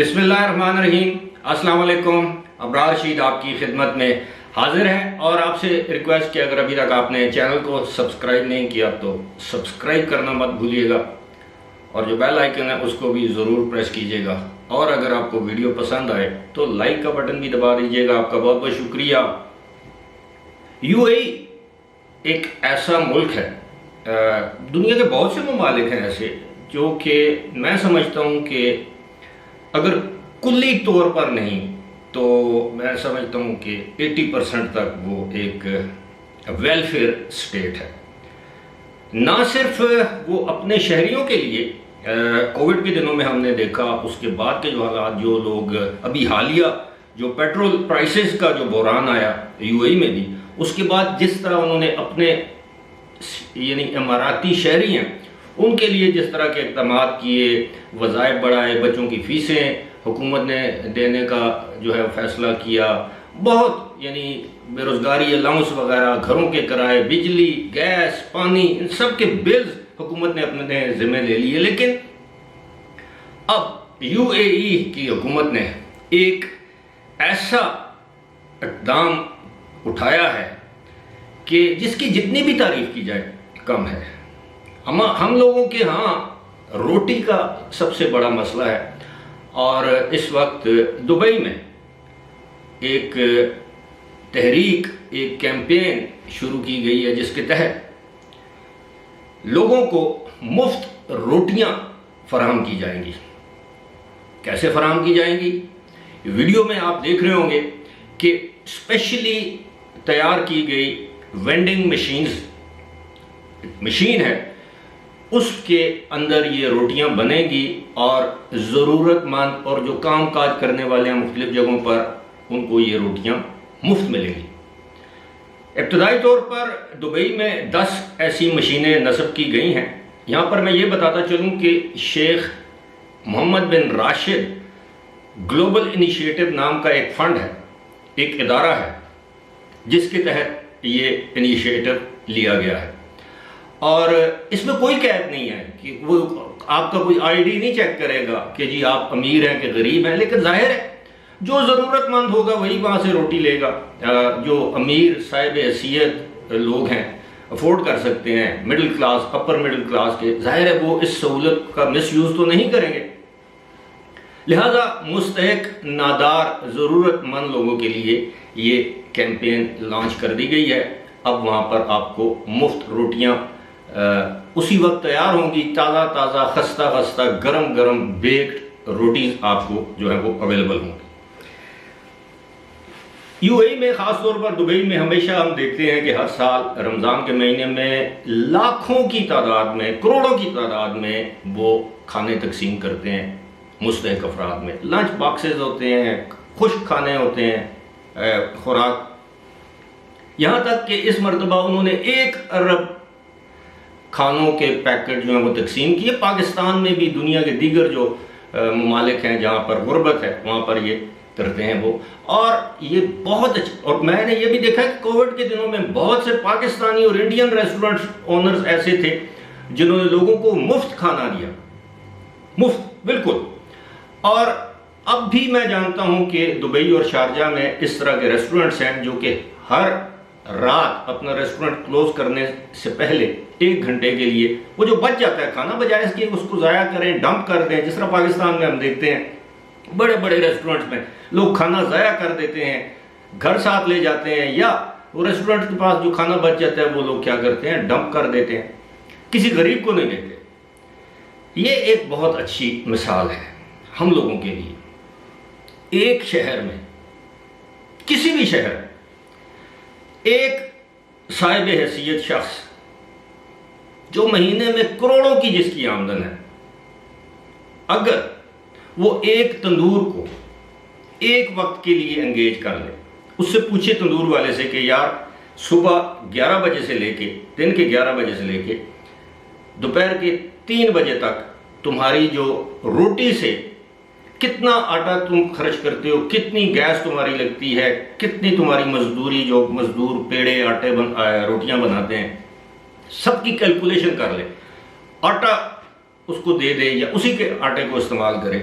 بسم اللہ الرحمن الرحیم۔ السلام علیکم۔ ابرار رشید آپ کی خدمت میں حاضر ہے اور آپ سے ریکویسٹ کہ اگر ابھی تک آپ نے چینل کو سبسکرائب نہیں کیا تو سبسکرائب کرنا مت بھولیے گا اور جو بیل آئیکن ہے اس کو بھی ضرور پریس کیجیے گا، اور اگر آپ کو ویڈیو پسند آئے تو لائک کا بٹن بھی دبا دیجیے گا۔ آپ کا بہت بہت شکریہ۔ یو اے ای ایک ایسا ملک ہے، دنیا کے بہت سے ممالک ہیں ایسے جو کہ میں سمجھتا ہوں کہ اگر کلی طور پر نہیں تو میں سمجھتا ہوں کہ 80% تک وہ ایک ویلفیئر سٹیٹ ہے۔ نہ صرف وہ اپنے شہریوں کے لیے، کووڈ کے دنوں میں ہم نے دیکھا، اس کے بعد کے جو حالات، جو لوگ ابھی حالیہ جو پیٹرول پرائسز کا جو بحران آیا یو اے ای میں بھی، اس کے بعد جس طرح انہوں نے اپنے یعنی اماراتی شہری ہیں ان کے لیے جس طرح کے اقدامات کیے، وظائف بڑھائے، بچوں کی فیسیں حکومت نے دینے کا جو ہے فیصلہ کیا، بہت یعنی بے روزگاری الاؤنس وغیرہ، گھروں کے کرائے، بجلی، گیس، پانی، ان سب کے بلز حکومت نے اپنے ذمہ لے لیے۔ لیکن اب یو اے ای کی حکومت نے ایک ایسا اقدام اٹھایا ہے کہ جس کی جتنی بھی تعریف کی جائے کم ہے۔ ہم لوگوں کے ہاں روٹی کا سب سے بڑا مسئلہ ہے، اور اس وقت دبئی میں ایک تحریک، ایک کیمپین شروع کی گئی ہے جس کے تحت لوگوں کو مفت روٹیاں فراہم کی جائیں گی۔ کیسے فراہم کی جائیں گی؟ ویڈیو میں آپ دیکھ رہے ہوں گے کہ اسپیشلی تیار کی گئی وینڈنگ مشین ہے، اس کے اندر یہ روٹیاں بنیں گی اور ضرورت مند اور جو کام کاج کرنے والے ہیں مختلف جگہوں پر ان کو یہ روٹیاں مفت ملیں گی۔ ابتدائی طور پر دبئی میں 10 ایسی مشینیں نصب کی گئی ہیں۔ یہاں پر میں یہ بتاتا چلوں کہ شیخ محمد بن راشد گلوبل انیشیٹو نام کا ایک فنڈ ہے، ایک ادارہ ہے جس کے تحت یہ انیشیٹو لیا گیا ہے، اور اس میں کوئی قید نہیں ہے کہ وہ آپ کا کوئی آئی ڈی نہیں چیک کرے گا کہ جی آپ امیر ہیں کہ غریب ہیں، لیکن ظاہر ہے جو ضرورت مند ہوگا وہی وہاں سے روٹی لے گا۔ جو امیر صاحب حیثیت لوگ ہیں، افورڈ کر سکتے ہیں، middle class, upper middle class کے، ظاہر ہے وہ اس سہولت کا مس یوز تو نہیں کریں گے، لہذا مستحق نادار ضرورت مند لوگوں کے لیے یہ کیمپین لانچ کر دی گئی ہے۔ اب وہاں پر آپ کو مفت روٹیاں اسی وقت تیار ہوں گی، تازہ تازہ، خستہ خستہ، گرم گرم بیکڈ روٹیز آپ کو جو ہے وہ اویلیبل ہوں گی۔ یو اے ای میں، خاص طور پر دبئی میں، ہمیشہ ہم دیکھتے ہیں کہ ہر سال رمضان کے مہینے میں لاکھوں کی تعداد میں، کروڑوں کی تعداد میں وہ کھانے تقسیم کرتے ہیں مستحق افراد میں۔ لنچ باکسز ہوتے ہیں، خشک کھانے ہوتے ہیں، خوراک، یہاں تک کہ اس مرتبہ انہوں نے 1 ارب کھانوں کے پیکٹ جو ہیں وہ تقسیم کیے۔ پاکستان میں بھی دنیا کے دیگر جو ممالک ہیں جہاں پر غربت ہے وہاں پر یہ کرتے ہیں وہ، اور یہ بہت اچھا۔ اور میں نے یہ بھی دیکھا کہ کووڈ کے دنوں میں بہت سے پاکستانی اور انڈین ریسٹورنٹ اونرز ایسے تھے جنہوں نے لوگوں کو مفت کھانا دیا، مفت بالکل۔ اور اب بھی میں جانتا ہوں کہ دبئی اور شارجہ میں اس طرح کے ریسٹورنٹس ہیں جو کہ ہر رات اپنا ریسٹورنٹ کلوز کرنے سے پہلے 1 گھنٹے کے لیے وہ جو بچ جاتا ہے کھانا، بجائے اس کے اس کو ضائع کریں، ڈمپ کر دیں، جس طرح پاکستان میں ہم دیکھتے ہیں بڑے بڑے ریسٹورنٹس میں لوگ کھانا ضائع کر دیتے ہیں، گھر ساتھ لے جاتے ہیں، یا وہ ریسٹورنٹ کے پاس جو کھانا بچ جاتا ہے وہ لوگ کیا کرتے ہیں، ڈمپ کر دیتے ہیں، کسی غریب کو نہیں دیتے۔ یہ ایک بہت اچھی مثال ہے ہم لوگوں کے لیے۔ ایک شہر میں، کسی بھی شہر میں، ایک صاحب حیثیت شخص جو مہینے میں کروڑوں کی جس کی آمدن ہے، اگر وہ ایک تندور کو ایک وقت کے لیے انگیج کر لے، اس سے پوچھے تندور والے سے کہ یار صبح 11 بجے سے لے کے، دن کے 11 بجے سے لے کے دوپہر کے 3 بجے تک تمہاری جو روٹی سے کتنا آٹا تم خرچ کرتے ہو، کتنی گیس تمہاری لگتی ہے، کتنی تمہاری مزدوری، جو مزدور پیڑے آٹے روٹیاں بناتے ہیں، سب کی کیلکولیشن کر لے، آٹا اس کو دے دے یا اسی کے آٹے کو استعمال کرے،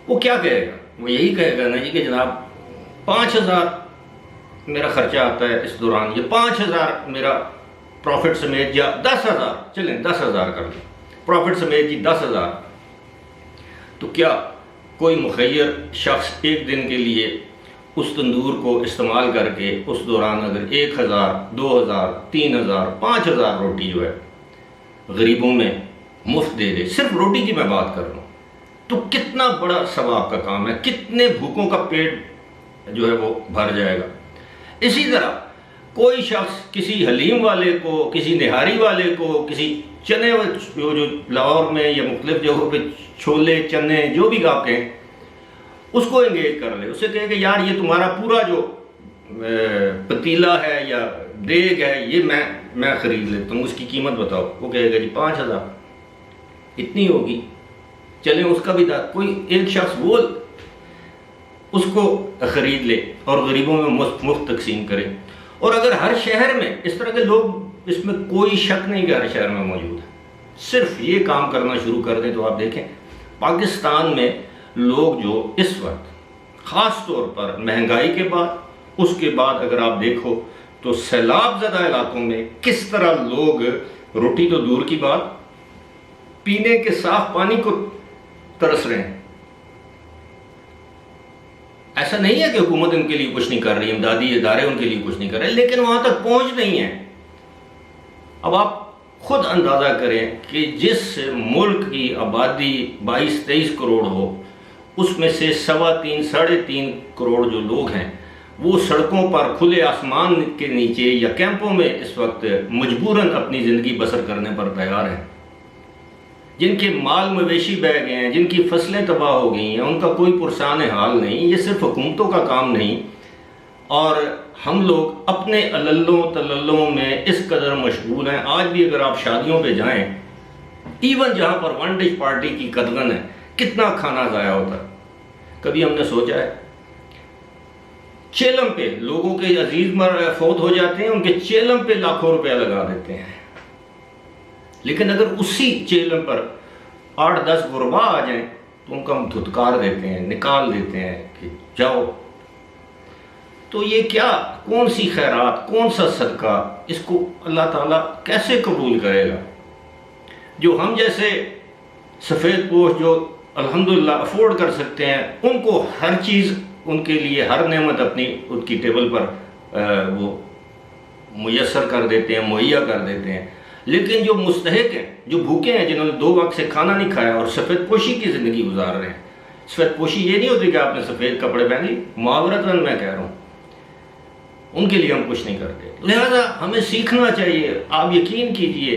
وہ کیا کہے گا؟ وہ یہی کہے گا نا جی کہ جناب 5,000 میرا خرچہ آتا ہے اس دوران، یہ 5,000 میرا پروفٹ سمیت، یا 10,000، چلیں 10,000 کر لیں پروفٹ سمیت جی 10,000. تو کیا کوئی مخیر شخص ایک دن کے لیے اس تندور کو استعمال کر کے اس دوران اگر 1,000 2,000 3,000 5,000 روٹی جو ہے غریبوں میں مفت دے دے؟ صرف روٹی کی میں بات کر رہا ہوں، تو کتنا بڑا ثواب کا کام ہے، کتنے بھوکوں کا پیٹ جو ہے وہ بھر جائے گا. اسی طرح کوئی شخص کسی حلیم والے کو، کسی نہاری والے کو، کسی چنے جو لاہور میں یا مختلف جگہوں پہ چھولے چنے جو بھی آپ کہیں، اس کو انگیج کر لے، اس سے کہے کہ یار یہ تمہارا پورا جو پتیلا ہے یا دیگ ہے یہ میں خرید لیتا ہوں، اس کی قیمت بتاؤ. وہ کہے گا جی 5,000 اتنی ہوگی. چلیں اس کا بھی کوئی ایک شخص وہ اس کو خرید لے اور غریبوں میں مفت تقسیم کرے. اور اگر ہر شہر میں اس طرح کے لوگ، اس میں کوئی شک نہیں کہ ہر شہر میں موجود ہے، صرف یہ کام کرنا شروع کر دیں تو آپ دیکھیں پاکستان میں لوگ جو اس وقت خاص طور پر مہنگائی کے بعد، اس کے بعد اگر آپ دیکھو تو سیلاب زدہ علاقوں میں کس طرح لوگ روٹی تو دور کی بات، پینے کے صاف پانی کو ترس رہے ہیں. ایسا نہیں ہے کہ حکومت ان کے لیے کچھ نہیں کر رہی، امدادی ادارے ان کے لیے کچھ نہیں کر رہے، لیکن وہاں تک پہنچ نہیں ہے. اب آپ خود اندازہ کریں کہ جس ملک کی آبادی 22-23 کروڑ ہو، اس میں سے 3.25-3.5 کروڑ جو لوگ ہیں وہ سڑکوں پر کھلے آسمان کے نیچے یا کیمپوں میں اس وقت مجبوراً اپنی زندگی بسر کرنے پر تیار ہیں، جن کے مال مویشی بہہ گئے ہیں، جن کی فصلیں تباہ ہو گئی ہیں، ان کا کوئی پرسان حال نہیں. یہ صرف حکومتوں کا کام نہیں، اور ہم لوگ اپنے عللوں تللوں میں اس قدر مشغول ہیں. آج بھی اگر آپ شادیوں پہ جائیں، ایون جہاں پر ون ڈش پارٹی کی قدغن ہے، کتنا کھانا ضائع ہوتا ہے. کبھی ہم نے سوچا ہے چیلم پہ لوگوں کے عزیز فوت ہو جاتے ہیں، ان کے چیلم پہ لاکھوں روپیہ لگا دیتے ہیں، لیکن اگر اسی چیلم پر 8-10 غربا آ جائیں تو ان کا ہم دھتکار دیتے ہیں، نکال دیتے ہیں کہ جاؤ. تو یہ کیا، کون سی خیرات، کون سا صدقہ، اس کو اللہ تعالیٰ کیسے قبول کرے گا؟ جو ہم جیسے سفید پوش جو الحمدللہ افورڈ کر سکتے ہیں، ان کو ہر چیز، ان کے لیے ہر نعمت اپنی ان کی ٹیبل پر وہ میسر کر دیتے ہیں، مہیا کر دیتے ہیں. لیکن جو مستحق ہیں، جو بھوکے ہیں، جنہوں نے 2 وقت سے کھانا نہیں کھایا اور سفید پوشی کی زندگی گزار رہے ہیں. سفید پوشی یہ نہیں ہوتی کہ آپ نے سفید کپڑے پہن لی، معاورتاً میں کہہ رہا ہوں، ان کے لیے ہم کچھ نہیں کرتے. لہذا ہمیں سیکھنا چاہیے. آپ یقین کیجئے،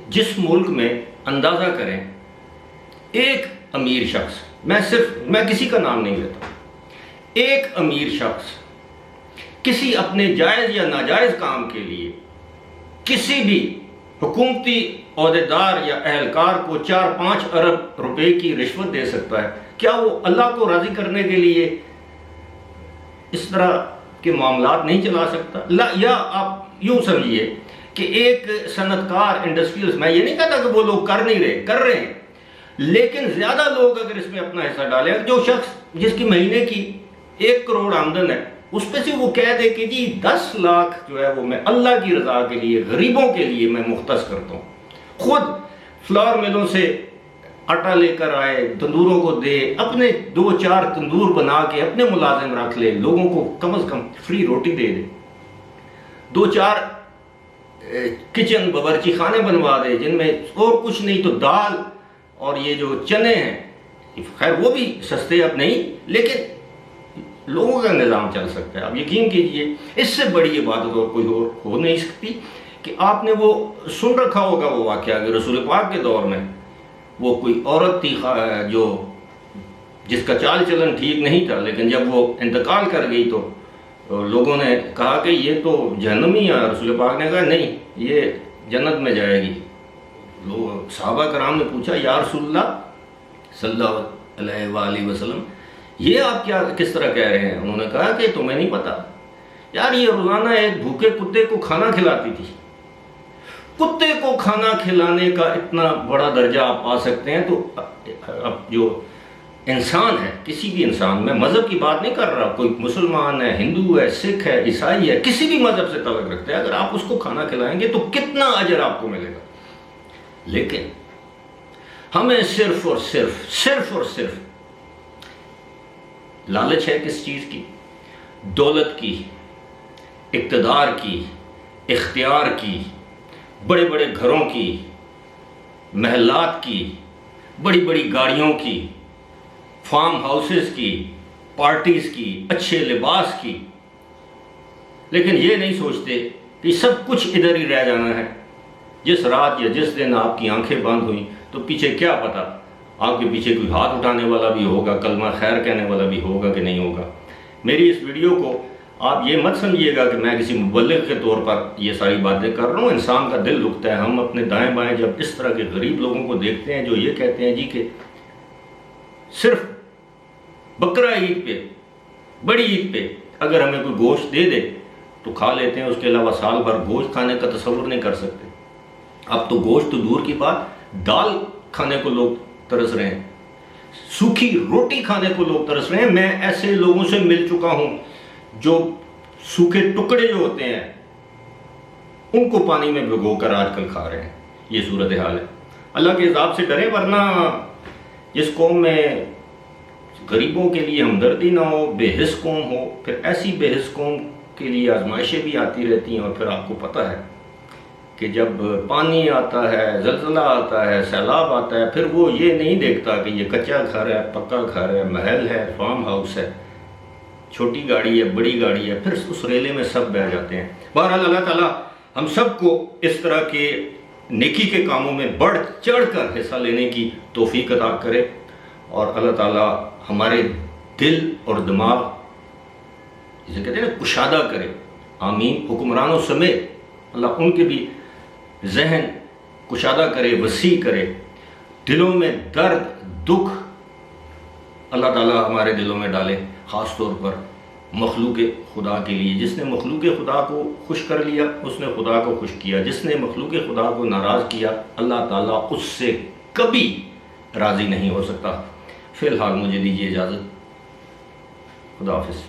جس ملک میں اندازہ کریں ایک امیر شخص، میں کسی کا نام نہیں لیتا، ایک امیر شخص کسی اپنے جائز یا ناجائز کام کے لیے کسی بھی حکومتی عہدیدار یا اہلکار کو 4-5 ارب روپے کی رشوت دے سکتا ہے. کیا وہ اللہ کو راضی کرنے کے لیے اس طرح کے معاملات نہیں چلا سکتا؟ یا آپ یوں سمجھیے کہ ایک صنعت کار، انڈسٹریل، میں یہ نہیں کہتا کہ وہ لوگ کر نہیں رہے، کر رہے ہیں، لیکن زیادہ لوگ اگر اس میں اپنا حصہ ڈالیں، جو شخص جس کی مہینے کی 1 کروڑ آمدن ہے، اس پہ سے وہ کہہ دے کہ جی 10 لاکھ جو ہے وہ میں اللہ کی رضا کے لیے، غریبوں کے لیے میں مختص کرتا ہوں. خود فلاور ملوں سے آٹا لے کر آئے، تندوروں کو دے، اپنے 2-4 تندور بنا کے اپنے ملازم رکھ لے، لوگوں کو کم از کم فری روٹی دے دے، 2-4 کچن باورچی خانے بنوا دے جن میں اور کچھ نہیں تو دال اور یہ جو چنے ہیں، خیر وہ بھی سستے اب نہیں، لیکن لوگوں کا نظام چل سکتا ہے. آپ یقین کیجئے اس سے بڑی عبادت اور کوئی ہو نہیں سکتی. کہ آپ نے وہ سن رکھا ہوگا وہ واقعہ کہ رسول پاک کے دور میں وہ کوئی عورت تھی جو جس کا چال چلن ٹھیک نہیں تھا، لیکن جب وہ انتقال کر گئی تو لوگوں نے کہا کہ یہ تو جہنمی ہے. رسول پاک نے کہا نہیں، یہ جنت میں جائے گی. لوگ صحابہ کرام نے پوچھا یا رسول اللہ صلی اللہ علیہ وآلہ وسلم، یہ آپ کس طرح کہہ رہے ہیں؟ انہوں نے کہا کہ تمہیں نہیں پتا یار، یہ روزانہ ایک بھوکے کتے کو کھانا کھلاتی تھی. کتے کو کھانا کھلانے کا اتنا بڑا درجہ آپ پا سکتے ہیں، تو اب جو انسان ہے، کسی بھی انسان، میں مذہب کی بات نہیں کر رہا، کوئی مسلمان ہے، ہندو ہے، سکھ ہے، عیسائی ہے، کسی بھی مذہب سے تعلق رکھتے ہیں، اگر آپ اس کو کھانا کھلائیں گے تو کتنا اجر آپ کو ملے گا. لیکن ہمیں صرف اور صرف لالچ ہے کس چیز کی؟ دولت کی، اقتدار کی، اختیار کی، بڑے بڑے گھروں کی، محلات کی، بڑی بڑی گاڑیوں کی، فارم ہاؤسز کی، پارٹیز کی، اچھے لباس کی. لیکن یہ نہیں سوچتے کہ سب کچھ ادھر ہی رہ جانا ہے. جس رات یا جس دن آپ کی آنکھیں بند ہوئیں تو پیچھے کیا پتا، آپ کے پیچھے کوئی ہاتھ اٹھانے والا بھی ہوگا، کلمہ خیر کہنے والا بھی ہوگا کہ نہیں ہوگا. میری اس ویڈیو کو آپ یہ مت سمجھیے گا کہ میں کسی مبلغ کے طور پر یہ ساری باتیں کر رہا ہوں. انسان کا دل دکھتا ہے. ہم اپنے دائیں بائیں جب اس طرح کے غریب لوگوں کو دیکھتے ہیں جو یہ کہتے ہیں جی کہ صرف بقرہ عید پہ، بڑی عید پہ اگر ہمیں کوئی گوشت دے دے تو کھا لیتے ہیں، اس کے علاوہ سال بھر گوشت کھانے کا تصور نہیں کر سکتے. اب تو گوشت تو دور کی بات، دال کھانے کو لوگ ترس رہے ہیں، سوکھی روٹی کھانے کو لوگ ترس رہے ہیں. میں ایسے لوگوں سے مل چکا ہوں جو سوکھے ٹکڑے جو ہوتے ہیں ان کو پانی میں بھگو کر آج کل کھا رہے ہیں. یہ صورتحال ہے. اللہ کے عذاب سے ڈریں، ورنہ جس قوم میں غریبوں کے لیے ہمدردی نہ ہو، بے حس قوم ہو، پھر ایسی بے حس قوم کے لیے آزمائشیں بھی آتی رہتی ہیں. اور پھر آپ کو پتہ ہے کہ جب پانی آتا ہے، زلزلہ آتا ہے، سیلاب آتا ہے، پھر وہ یہ نہیں دیکھتا کہ یہ کچا گھر ہے، پکا گھر ہے، محل ہے، فارم ہاؤس ہے، چھوٹی گاڑی ہے، بڑی گاڑی ہے، پھر اس ریلے میں سب بہہ جاتے ہیں. بہرحال اللہ تعالیٰ ہم سب کو اس طرح کے نیکی کے کاموں میں بڑھ چڑھ کر حصہ لینے کی توفیق عطا کرے، اور اللہ تعالیٰ ہمارے دل اور دماغ جسے کہتے ہیں نا کشادہ کرے. آمین. حکمرانوں سمیت اللہ ان کے بھی ذہن کشادہ کرے، وسیع کرے. دلوں میں درد، دکھ اللہ تعالیٰ ہمارے دلوں میں ڈالے، خاص طور پر مخلوق خدا کے لیے. جس نے مخلوق خدا کو خوش کر لیا اس نے خدا کو خوش کیا. جس نے مخلوق خدا کو ناراض کیا اللہ تعالیٰ اس سے کبھی راضی نہیں ہو سکتا. فی الحال مجھے دیجیے اجازت. خدا حافظ.